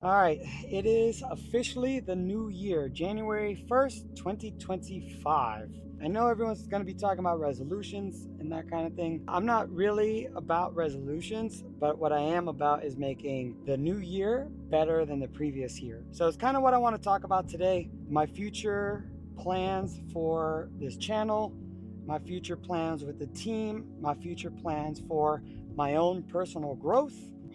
All right, it is officially the new year, January 1st, 2025. I know everyone's going to be talking about resolutions and that kind of thing. I'm not really about resolutions, but what I am about is making the new year better than the previous year. So it's kind of what I want to talk about today. My future plans for this channel, my future plans with the team, my future plans for my own personal growth.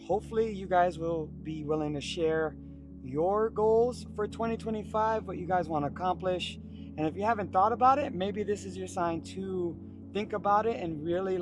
Hopefully, you guys will be willing to share your goals for 2025, what you guys want to accomplish. And if you haven't thought about it, maybe this is your sign to think about it and really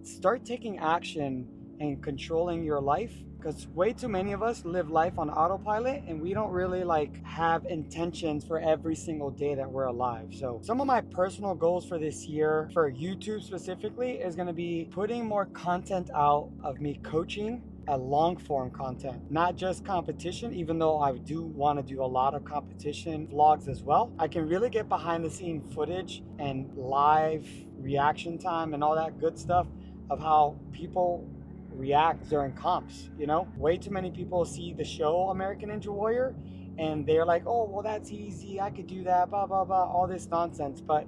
start taking action and controlling your life, because way too many of us live life on autopilot and we don't really have intentions for every single day that we're alive. So some of my personal goals for this year for YouTube specifically is going to be putting more content out of me coaching, a long form content, not just competition, even though I do want to do a lot of competition vlogs as well. I can really get behind the scene footage and live reaction time and all that good stuff of how people react during comps. Way too many people see the show American Ninja Warrior and they're like, oh, well, that's easy, I could do that, blah blah blah, all this nonsense. But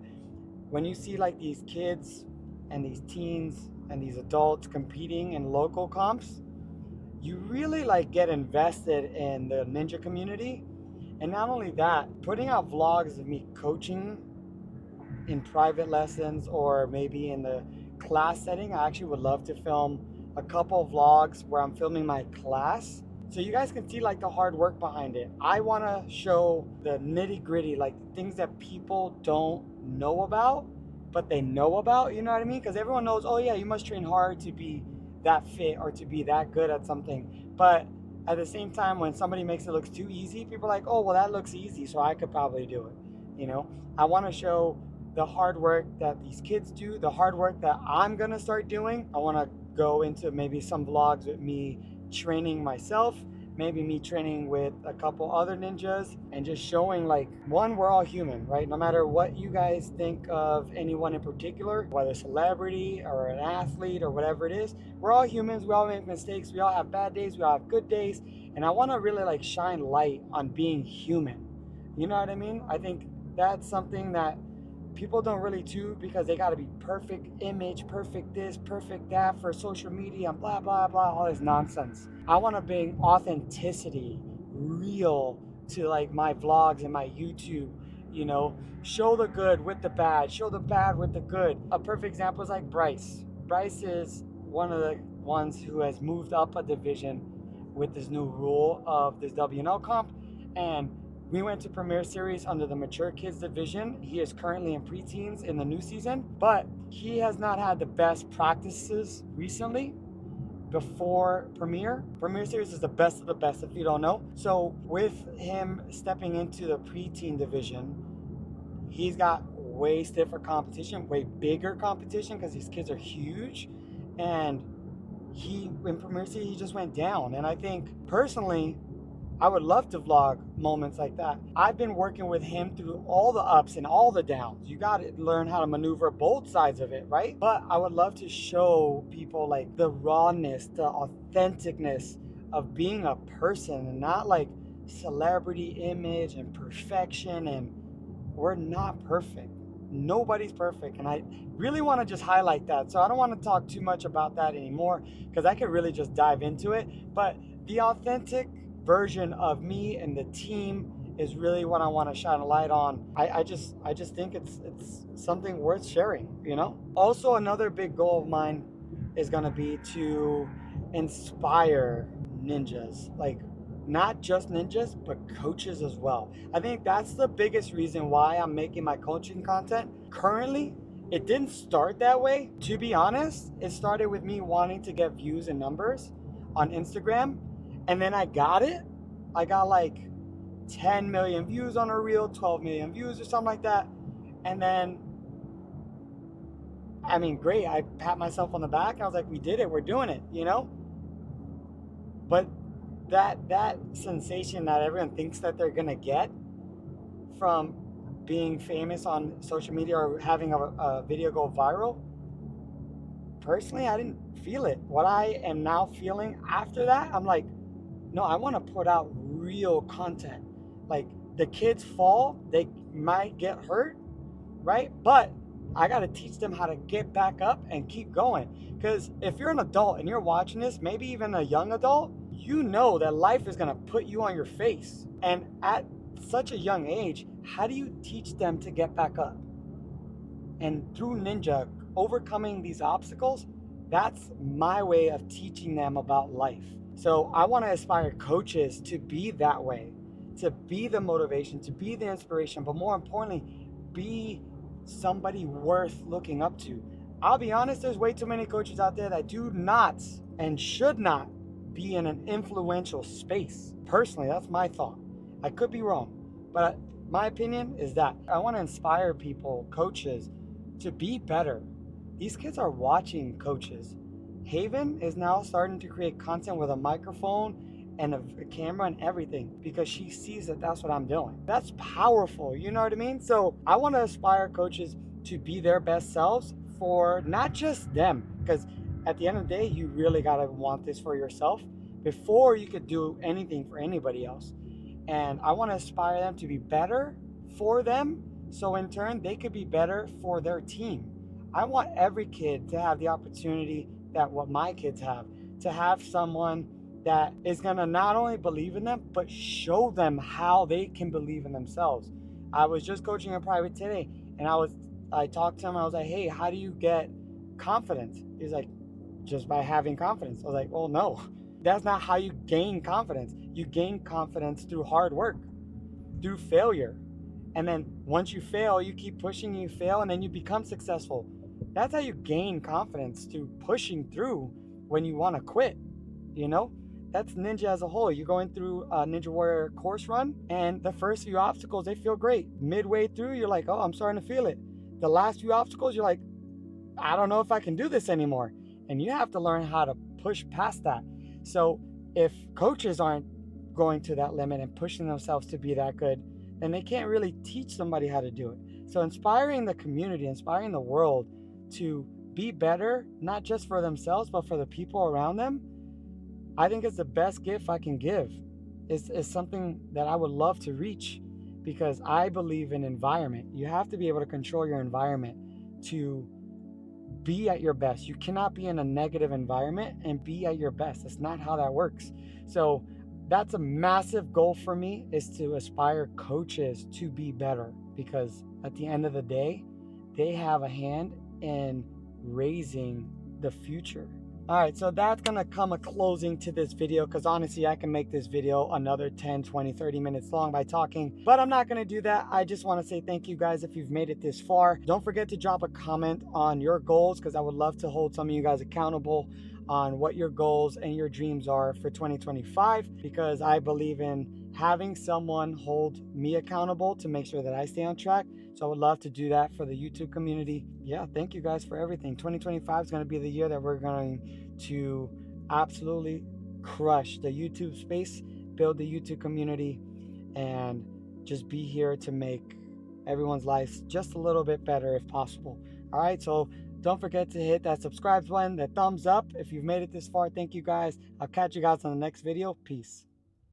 when you see these kids and these teens and these adults competing in local comps, you really get invested in the ninja community. And not only that, putting out vlogs of me coaching in private lessons or maybe in the class setting. I actually would love to film a couple of vlogs where I'm filming my class so you guys can see the hard work behind it. I want to show the nitty gritty, things that people don't know about but they know about, you know what I mean? Because everyone knows, oh yeah, you must train hard to be that fit or to be that good at something. But at the same time, when somebody makes it look too easy, people are like, oh, well, that looks easy, so I could probably do it. I want to show the hard work that these kids do, the hard work that I'm gonna start doing. I want to go into maybe some vlogs with me training myself, maybe me training with a couple other ninjas, and just showing one, we're all human, right? No matter what you guys think of anyone in particular, whether celebrity or an athlete or whatever it is, we're all humans. We all make mistakes. We all have bad days. We all have good days. And I want to really shine light on being human. You know what I mean? I think that's something that people don't really do because they got to be perfect image, perfect this, perfect that for social media and blah blah blah, all this nonsense. I want to bring authenticity, real, to my vlogs and my YouTube. Show the good with the bad, show the bad with the good. A perfect example is Bryce is one of the ones who has moved up a division with this new rule of this WNL comp. And we went to Premier Series under the Mature Kids division. He is currently in preteens in the new season, but he has not had the best practices recently before Premier. Premier Series is the best of the best, if you don't know. So with him stepping into the preteen division, he's got way stiffer competition, way bigger competition because these kids are huge. And in Premier Series, he just went down. And I think personally, I would love to vlog moments like that. I've been working with him through all the ups and all the downs. You got to learn how to maneuver both sides of it, right? But I would love to show people the rawness, the authenticness of being a person and not celebrity image and perfection. And we're not perfect. Nobody's perfect. And I really want to just highlight that. So I don't want to talk too much about that anymore because I could really just dive into it. But the authentic version of me and the team is really what I want to shine a light on. I just think it's something worth sharing. Also, another big goal of mine is going to be to inspire ninjas, not just ninjas but coaches as well. I think that's the biggest reason why I'm making my coaching content currently. It didn't start that way, to be honest. It started with me wanting to get views and numbers on Instagram, and then I got it. I got 10 million views on a reel, 12 million views or something like that. And then, I mean, great. I pat myself on the back. I was like, we did it. We're doing it. But that sensation that everyone thinks that they're going to get from being famous on social media or having a video go viral, personally, I didn't feel it. What I am now feeling after that, I'm like, no, I want to put out real content. Like, the kids fall, they might get hurt, right? But I got to teach them how to get back up and keep going. Because if you're an adult and you're watching this, maybe even a young adult, you know that life is going to put you on your face. And at such a young age, how do you teach them to get back up? And through Ninja, overcoming these obstacles, that's my way of teaching them about life. So I want to inspire coaches to be that way, to be the motivation, to be the inspiration, but more importantly, be somebody worth looking up to. I'll be honest, there's way too many coaches out there that do not and should not be in an influential space. Personally, that's my thought. I could be wrong, but my opinion is that I want to inspire people, coaches, to be better. These kids are watching coaches. Haven is now starting to create content with a microphone and a camera and everything because she sees that that's what I'm doing. That's powerful, you know what I mean? So I want to inspire coaches to be their best selves for not just them, because at the end of the day, you really got to want this for yourself before you could do anything for anybody else. And I want to inspire them to be better for them, so in turn, they could be better for their team. I want every kid to have the opportunity that what my kids have, to have someone that is going to not only believe in them, but show them how they can believe in themselves. I was just coaching in private today, and I talked to him. I was like, hey, how do you get confidence? He's like, just by having confidence. I was like, well, no, that's not how you gain confidence. You gain confidence through hard work, through failure. And then once you fail, you keep pushing, you fail, and then you become successful. That's how you gain confidence, to pushing through when you want to quit, you know? That's Ninja as a whole. You're going through a Ninja Warrior course run, and the first few obstacles, they feel great. Midway through, you're like, oh, I'm starting to feel it. The last few obstacles, you're like, I don't know if I can do this anymore. And you have to learn how to push past that. So if coaches aren't going to that limit and pushing themselves to be that good, then they can't really teach somebody how to do it. So inspiring the community, inspiring the world to be better, not just for themselves, but for the people around them, I think it's the best gift I can give. It's something that I would love to reach, because I believe in environment. You have to be able to control your environment to be at your best. You cannot be in a negative environment and be at your best. That's not how that works. So that's a massive goal for me, is to aspire coaches to be better, because at the end of the day, they have a hand in raising the future. All right, so that's gonna come a closing to this video, because honestly, I can make this video another 10, 20, 30 minutes long by talking, but I'm not gonna do that. I just wanna say thank you guys if you've made it this far. Don't forget to drop a comment on your goals, because I would love to hold some of you guys accountable on what your goals and your dreams are for 2025, because I believe in having someone hold me accountable to make sure that I stay on track. So I would love to do that for the YouTube community. Yeah, thank you guys for everything. 2025 is going to be the year that we're going to absolutely crush the YouTube space, build the YouTube community, and just be here to make everyone's lives just a little bit better if possible. All right, so don't forget to hit that subscribe button, that thumbs up if you've made it this far. Thank you guys. I'll catch you guys on the next video. Peace.